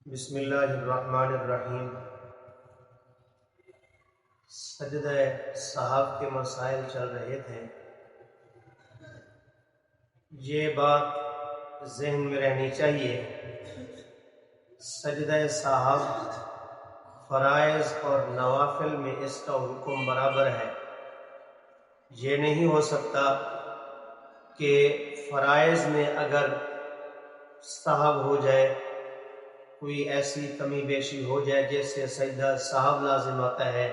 بسم اللہ الرحمن الرحیم۔ سجدہ سہو کے مسائل چل رہے تھے۔ یہ بات ذہن میں رہنی چاہیے، سجدہ سہو فرائض اور نوافل میں اس کا حکم برابر ہے۔ یہ نہیں ہو سکتا کہ فرائض میں اگر سہو ہو جائے، کوئی ایسی کمی بیشی ہو جائے جس سے سجدہ سہو لازم آتا ہے،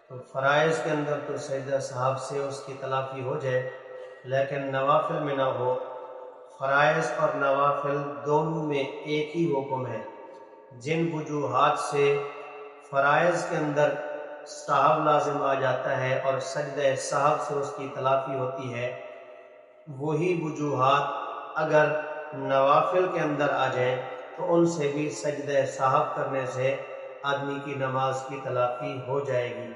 تو فرائض کے اندر تو سجدہ سہو سے اس کی تلافی ہو جائے، لیکن نوافل میں نہ ہو۔ فرائض اور نوافل دونوں میں ایک ہی حکم ہے۔ جن وجوہات سے فرائض کے اندر سہو لازم آ جاتا ہے اور سجدہ سہو سے اس کی تلافی ہوتی ہے، وہی وجوہات اگر نوافل کے اندر آ جائیں تو ان سے بھی سجدہ سہو کرنے سے آدمی کی نماز کی تلافی ہو جائے گی۔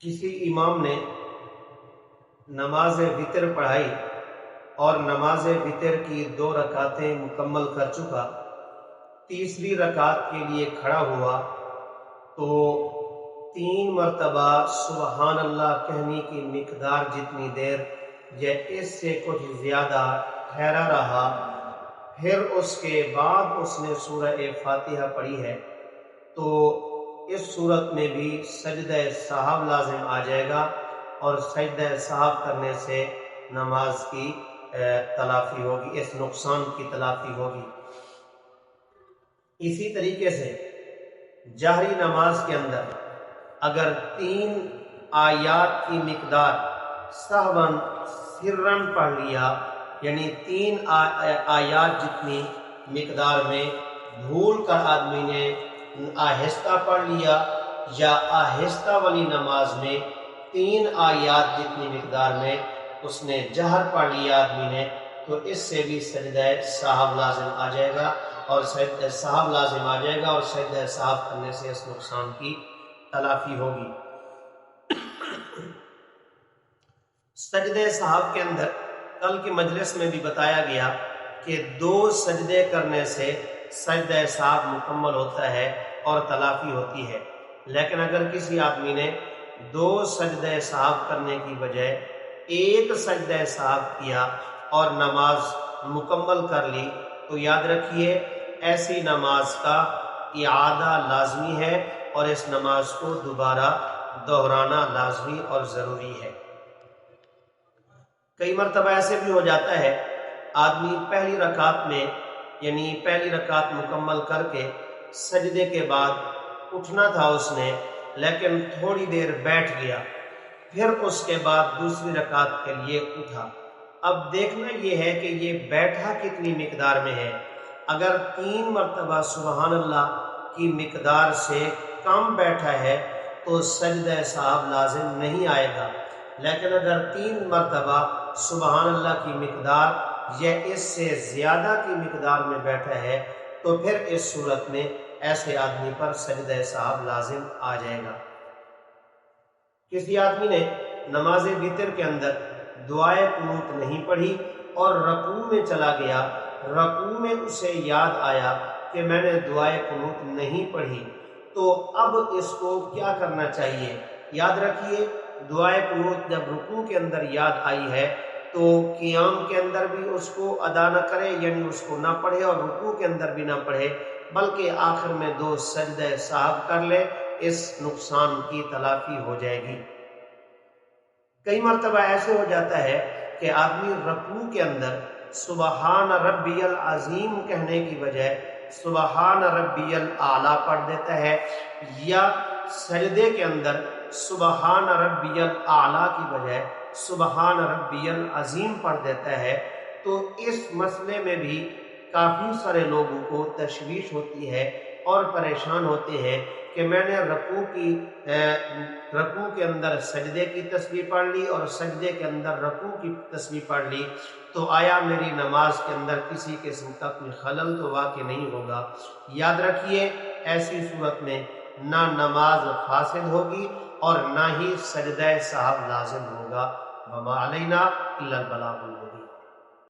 کسی امام نے نماز وتر پڑھائی اور نماز وتر کی 2 رکعتیں مکمل کر چکا، تیسری رکعت کے لیے کھڑا ہوا تو 3 مرتبہ سبحان اللہ کہنے کی مقدار جتنی دیر یا اس سے کچھ زیادہ ٹھہرا رہا، پھر اس کے بعد اس نے سورہ فاتحہ پڑھی ہے، تو اس صورت میں بھی سجدہ سہو لازم آ جائے گا اور سجدہ سہو کرنے سے نماز کی تلافی ہوگی، اس نقصان کی تلافی ہوگی۔ اسی طریقے سے جہری نماز کے اندر اگر 3 آیات کی مقدار سہواً سرًا پڑھ لیا، یعنی 3 آیات جتنی مقدار میں بھول کر آدمی نے آہستہ پڑھ لیا، یا آہستہ والی نماز میں 3 آیات جتنی مقدار میں اس نے جہر پڑھ لیا آدمی نے، تو اس سے بھی سجدہ سہو لازم آ جائے گا اور سجدہ سہو لازم آ جائے گا اور سجدہ سہو کرنے سے اس نقصان کی تلافی ہوگی۔ سجدہ سہو کے اندر کل کی مجلس میں بھی بتایا گیا کہ 2 سجدے کرنے سے سجدہ سہو مکمل ہوتا ہے اور تلافی ہوتی ہے، لیکن اگر کسی آدمی نے 2 سجدہ سہو کرنے کی بجائے 1 سجدہ سہو کیا اور نماز مکمل کر لی، تو یاد رکھیے ایسی نماز کا اعادہ لازمی ہے اور اس نماز کو دوبارہ دہرانا لازمی اور ضروری ہے۔ کئی مرتبہ ایسے بھی ہو جاتا ہے آدمی پہلی رکعت میں، یعنی پہلی رکعت مکمل کر کے سجدے کے بعد اٹھنا تھا اس نے، لیکن تھوڑی دیر بیٹھ گیا، پھر اس کے بعد دوسری رکعت کے لیے اٹھا۔ اب دیکھنا یہ ہے کہ یہ بیٹھا کتنی مقدار میں ہے۔ اگر 3 مرتبہ سبحان اللہ کی مقدار سے کم بیٹھا ہے تو سجدہ سہو لازم نہیں آئے گا، لیکن اگر 3 مرتبہ سبحان اللہ کی مقدار یا اس سے زیادہ کی مقدار میں بیٹھا ہے تو پھر اس صورت میں ایسے آدمی پر سجدہ سہو لازم آ جائے گا۔ کسی آدمی نے نماز وتر کے اندر دعائے قنوت نہیں پڑھی اور رکوع میں چلا گیا، رکوع میں اسے یاد آیا کہ میں نے دعائے قنوت نہیں پڑھی، تو اب اس کو کیا کرنا چاہیے؟ یاد رکھیے دعائے قنوت جب رکوع کے اندر یاد آئی ہے تو قیام کے اندر بھی اس کو ادا نہ کرے، یعنی اس کو نہ پڑھے، اور رکوع کے اندر بھی نہ پڑھے، بلکہ آخر میں 2 سجدہ سہو کر لے، اس نقصان کی تلافی ہو جائے گی۔ کئی مرتبہ ایسے ہو جاتا ہے کہ آدمی رکوع کے اندر سبحان ربی العظیم کہنے کی بجائے سبحان ربی الاعلیٰ پڑھ دیتا ہے، یا سجدے کے اندر سبحان ربی الاعلیٰ کی بجائے سبحان ربی العظیم پڑھ دیتا ہے، تو اس مسئلے میں بھی کافی سارے لوگوں کو تشویش ہوتی ہے اور پریشان ہوتے ہیں کہ میں نے رکوع کے اندر سجدے کی تسبیح پڑھ لی اور سجدے کے اندر رکوع کی تسبیح پڑھ لی، تو آیا میری نماز کے اندر کسی قسم کا کوئی خلل تو واقع نہیں ہوگا؟ یاد رکھیے ایسی صورت میں نہ نماز فاسد ہوگی اور نہ ہی سجدہ سہو لازم ہوگا۔ وما علینا الا البلاغ۔